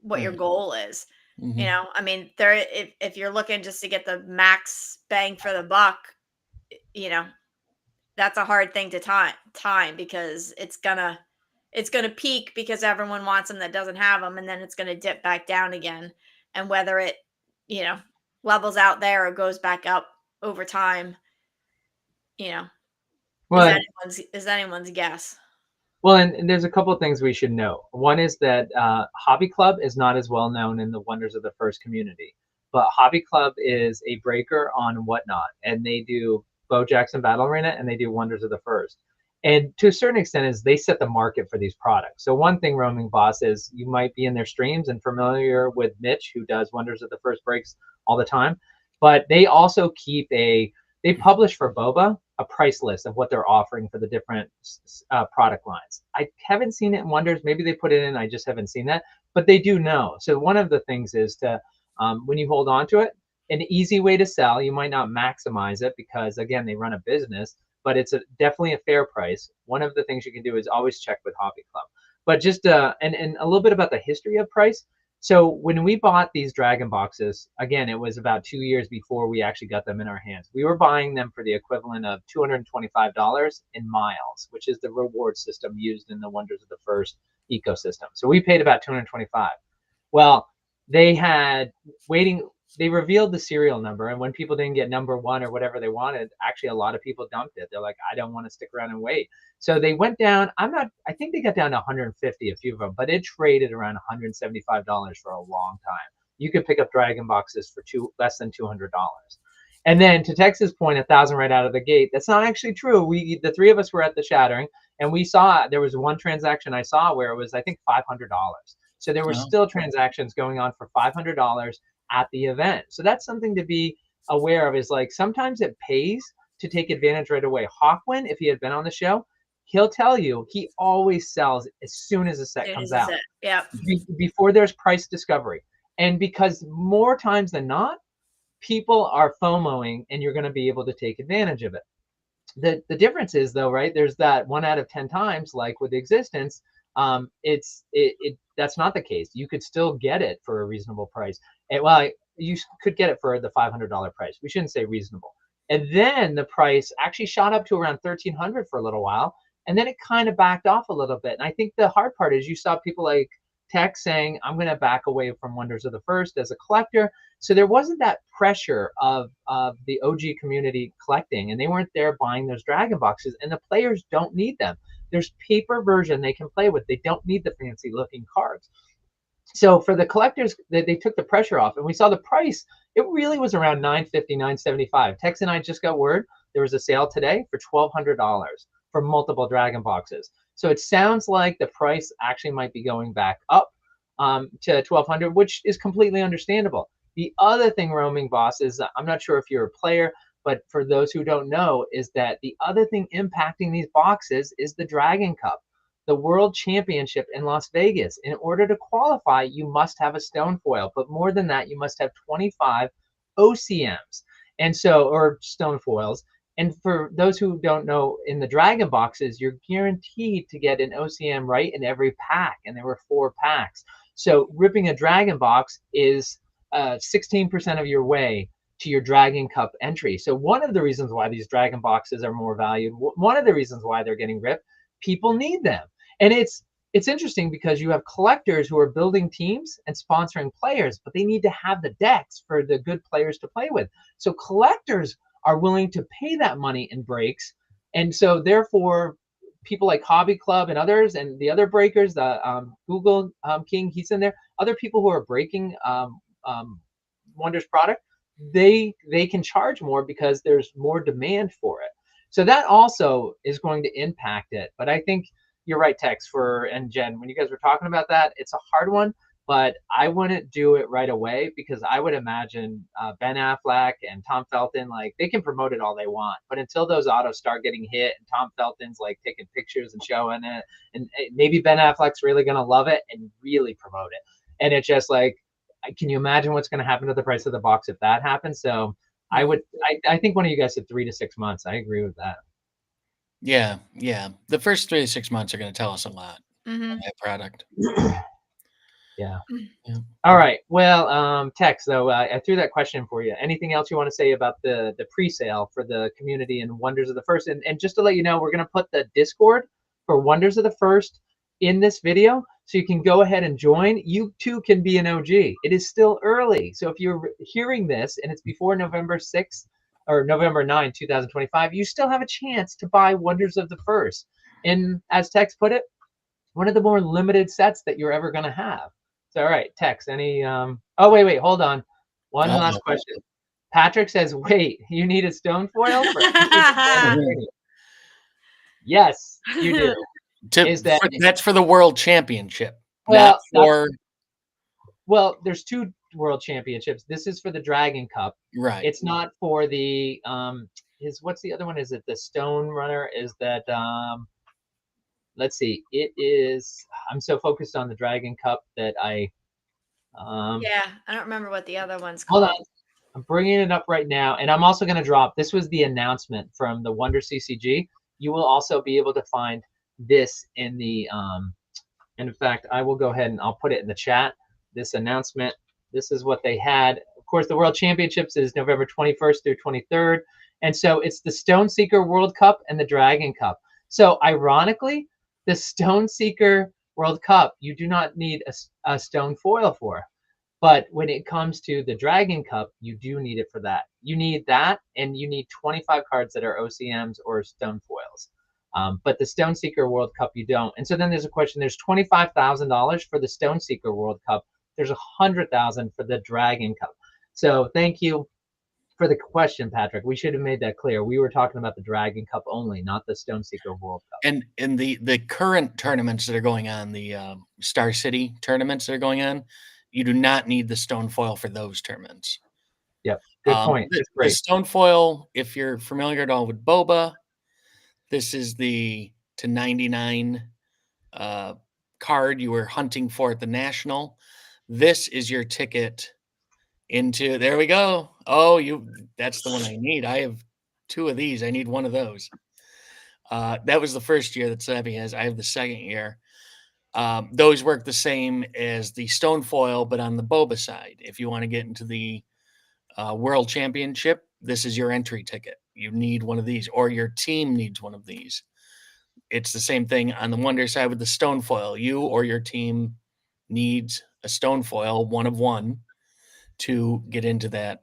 Right. goal is. Mhm. I mean, if you're looking just to get the max bang for the buck, you know, that's a hard thing to time because it's going to peak because everyone wants them that doesn't have them, and then it's going to dip back down again. And whether it, you know, levels out there or goes back up over time, you know, Well, is anyone's guess. well, and there's a couple of things we should know. One is that Hobby Club is not as well known in the Wonders of the First community, but Hobby Club is a breaker on Whatnot, and they do Bo Jackson Battle Arena and they do Wonders of the First. And to a certain extent, is they set the market for these products. So one thing, Roaming Boss, is you might be in their streams and familiar with Mitch, who does Wonders of the First breaks all the time, but they also keep they publish for Boba a price list of what they're offering for the different product lines. I haven't seen it in Wonders. Maybe they put it in. I just haven't seen that, but they do know. So one of the things is to, when you hold on to it, an easy way to sell. You might not maximize it because again, they run a business, but it's definitely a fair price. One of the things you can do is always check with Hobby Club. But just and a little bit about the history of price. So when we bought these Dragon boxes, again, it was about 2 years before we actually got them in our hands. We were buying them for the equivalent of $225 in miles, which is the reward system used in the Wonders of the First ecosystem. So we paid about 225. Well, they had waiting. They revealed the serial number, and when people didn't get number one or whatever they wanted, actually a lot of people dumped it. They're like, I don't want to stick around and wait. So they went down. I think they got down to 150, a few of them, but it traded around $175 for a long time. You could pick up Dragon boxes for less than $200. And then to Tex's point, 1,000 right out of the gate. That's not actually true. The three of us were at the Shattering, and we saw there was one transaction I saw where it was, I think, $500. So there were still transactions going on for $500 at the event. So that's something to be aware of, is like sometimes it pays to take advantage right away. Hawkwind, if he had been on the show, he'll tell you he always sells as soon as a set comes out. Yeah. Before there's price discovery. And because more times than not, people are FOMOing and you're going to be able to take advantage of it. The difference is though, right? There's that 1 out of 10 times, like with Existence, that's not the case. You could still get it for a reasonable price. And well, you could get it for the $500 price. We shouldn't say reasonable. And then the price actually shot up to around $1,300 for a little while, and then it kind of backed off a little bit. And I think the hard part is you saw people like Tech saying, I'm going to back away from Wonders of the First as a collector. So there wasn't that pressure of the OG community collecting, and they weren't there buying those Dragon boxes, and the players don't need them. There's paper version they can play with. They don't need the fancy looking cards. So for the collectors, they took the pressure off, and we saw the price. It really was around $950, $975. Tex and I just got word there was a sale today for $1,200 for multiple Dragon boxes. So it sounds like the price actually might be going back up to $1,200, which is completely understandable. The other thing, Roaming Boss, is I'm not sure if you're a player, but for those who don't know, is that the other thing impacting these boxes is the Dragon Cup, the World Championship in Las Vegas. In order to qualify, you must have a stone foil, but more than that, you must have 25 OCMs, and so, or stone foils. And for those who don't know, in the Dragon boxes, you're guaranteed to get an OCM right in every pack, and there were 4 packs. So ripping a Dragon box is 16% of your way to your Dragon Cup entry. So one of the reasons why these Dragon boxes are more valued, one of the reasons why they're getting ripped, people need them. And it's interesting because you have collectors who are building teams and sponsoring players, but they need to have the decks for the good players to play with. So collectors are willing to pay that in breaks. And so therefore, people like Hobby Club and others, and the other breakers, the Google King, he's in there, other people who are breaking Wonders product, they can charge more because there's more demand for it. So that also is going to impact it. But I think you're right, Tex, and Jen, when you guys were talking about that, it's a hard one, but I wouldn't do it right away, because I would imagine Ben Affleck and Tom Felton, like, they can promote it all they want, but until those autos start getting hit and Tom Felton's like taking pictures and showing it, and maybe Ben Affleck's really going to love it and really promote it. And it's just like, can you imagine what's going to happen to the price of the box if that happens? So I think one of you guys said 3 to 6 months. I agree with that. Yeah. The first 3 to 6 months are going to tell us a lot on that product. Yeah. Yeah. All right. Well, Tex, though, I threw that question for you. Anything else you want to say about the pre-sale for the community and Wonders of the First? And just to let you know, we're going to put the Discord for Wonders of the First in this video, so you can go ahead and join. You too can be an OG. It is still early. So if you're hearing this and it's before November 6th or November 9, 2025, you still have a chance to buy Wonders of the First. And as Tex put it, one of the more limited sets that you're ever going to have. So, all right, Tex, any, oh, wait, hold on. One last question. Patrick says, wait, you need a stone foil for Yes, you do. That's for the world championship. Well, not for. Well, there's 2 world championships. This is for the Dragon Cup. Right. It's not for the what's the other one? Is it the Stone Runner? Is that let's see. It is. I'm so focused on the Dragon Cup that I. Yeah, I don't remember what the other one's called. Hold on. I'm bringing it up right now, and I'm also going to drop. This was the announcement from the Wonder CCG. You will also be able to find this in the. And in fact, I will go ahead and I'll put it in the chat. This announcement. This is what they had. Of course, the World Championships is November 21st through 23rd, and so it's the Stone Seeker World Cup and the Dragon Cup. So ironically, the Stone Seeker World Cup, you do not need a stone foil for. But when it comes to the Dragon Cup, you do need it for that. You need that, and you need 25 cards that are OCMs or stone foils. But the Stone Seeker World Cup, you don't. And so then there's a question. There's $25,000 for the Stone Seeker World Cup. There's $100,000 for the Dragon Cup. So thank you for the question, Patrick. We should have made that clear. We were talking about the Dragon Cup only, not the Stone Seeker World Cup. And in the current tournaments that are going on, the Star City tournaments that are going on, you do not need the stone foil for those tournaments. Yep, good point. The stone foil, if you're familiar at all with Boba, this is the to 99 card you were hunting for at the National. This is your ticket into, there we go. Oh, that's the one I need. I have 2 of these. I need 1 of those. That was the first year that Savvy has. I have the second year. Those work the same as the stone foil, but on the Boba side. If you want to get into the World Championship, this is your entry ticket. You need 1 of these, or your team needs 1 of these. It's the same thing on the Wonder side with the stone foil. You or your team needs a stone foil, 1 of 1, to get into that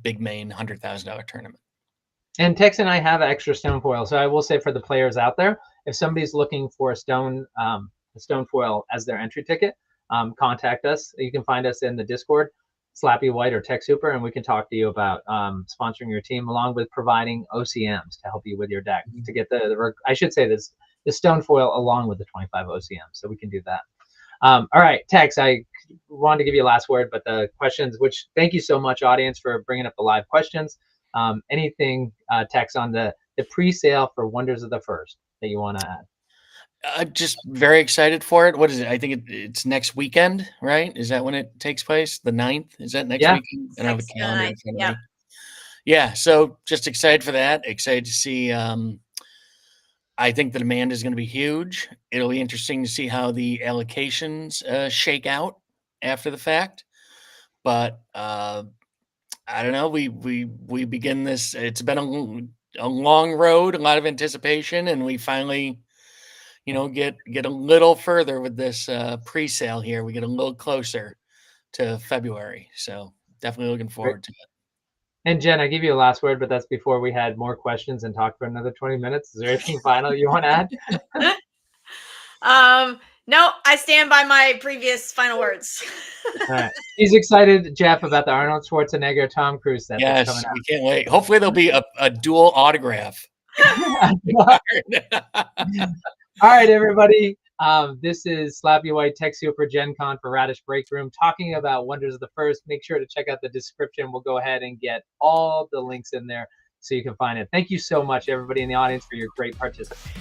big main $100,000 tournament. And Tex and I have extra stone foil. So I will say for the players out there, if somebody's looking for a stone foil as their entry ticket, contact us. You can find us in the Discord, Slappy White or Tech Super, and we can talk to you about sponsoring your team along with providing OCMs to help you with your deck to get I should say the stone foil along with the 25 OCMs. So we can do that. All right, Tex, I wanted to give you a last word, but the questions, which thank you so much, audience, for bringing up the live questions. Anything, Tex, on the pre-sale for Wonders of the First that you want to add? Just very excited for it. What is it? I think it's next weekend, right? Is that when it takes place? The 9th? Is that next weekend? I don't have a calendar in front of me. Yeah, so just excited for that. Excited to see. I think the demand is going to be huge. It'll be interesting to see how the allocations shake out after the fact. But I don't know. We begin this. It's been a long road, a lot of anticipation, and we finally, get a little further with this pre-sale here. We get a little closer to February. So definitely looking forward to it. And Jen, I give you a last word, but that's before we had more questions and talk for another 20 minutes. Is there anything final you want to add? No, I stand by my previous final words. All right. He's excited, Jeff, about the Arnold Schwarzenegger, Tom Cruise set. Yes, that's coming out. We can't wait. Hopefully there'll be a dual autograph. All right, everybody. This is Slappy White Tech Super Gen Con for Radish Break Room, talking about Wonders of the First. Make sure to check out the description. We'll go ahead and get all the links in there so you can find it. Thank you so much, everybody in the audience, for your great participation.